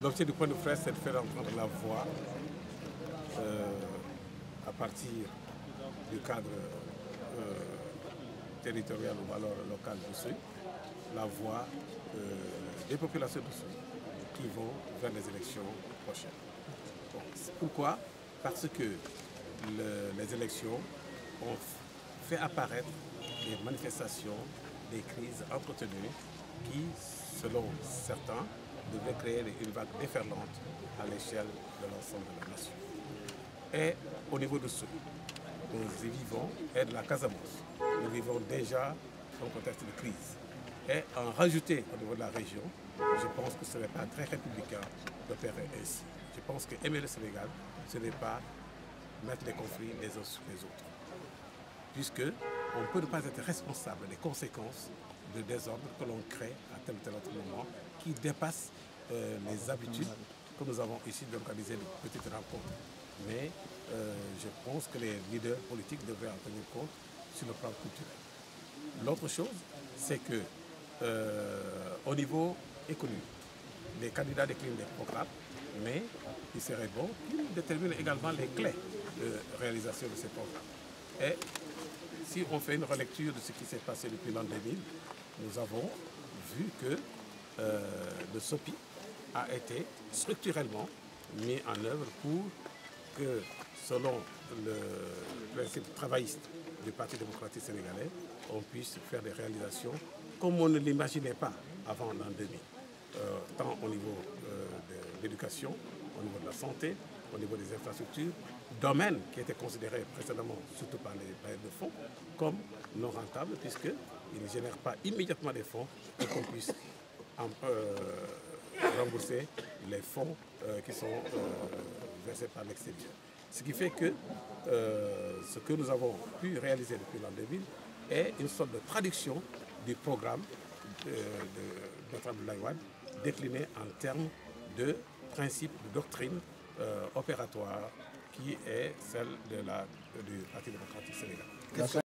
L'objet du point de presse, c'est de faire entendre la voix à partir du cadre territorial ou alors local de Souy, la voix des populations de Souy qui vont vers les élections prochaines. Bon, pourquoi? Parce que les élections ont fait apparaître des manifestations, des crises entretenues qui, selon certains, devraient créer une vague déferlante à l'échelle de l'ensemble de la nation. Et au niveau de Souy, nous y vivons, et de la Casamance, nous vivons déjà un contexte de crise. Et en rajouter au niveau de la région, je pense que ce n'est pas très républicain d'opérer ainsi. Je pense que aimer le Sénégal, ce n'est pas mettre les conflits les uns sur les autres. Puisque on ne peut pas être responsable des conséquences de désordre que l'on crée à tel ou tel autre moment qui dépassent les habitudes que nous avons ici d'organiser de petites rencontres. Mais je pense que les leaders politiques devraient en tenir compte sur le plan culturel. L'autre chose, c'est que au niveau économique, les candidats déclinent des programmes, mais il serait bon qu'ils déterminent également les clés de réalisation de ces programmes. Et si on fait une relecture de ce qui s'est passé depuis l'an 2000, nous avons vu que le SOPI a été structurellement mis en œuvre pour que, selon le principe travailliste du Parti démocratique sénégalais, on puisse faire des réalisations comme on ne l'imaginait pas avant l'an 2000, tant au niveau de l'éducation, au niveau de la santé, au niveau des infrastructures, domaines qui étaient considérés précédemment, surtout par les bailleurs de fonds, comme non rentables, puisqu'ils ne génèrent pas immédiatement des fonds pour qu'on puisse rembourser les fonds qui sont versés par l'extérieur. Ce qui fait que ce que nous avons pu réaliser depuis l'an 2000 est une sorte de traduction du programme de Abdoulaye Wade décliné en termes de principes, de doctrine opératoire qui est celle du Parti démocratique sénégalais.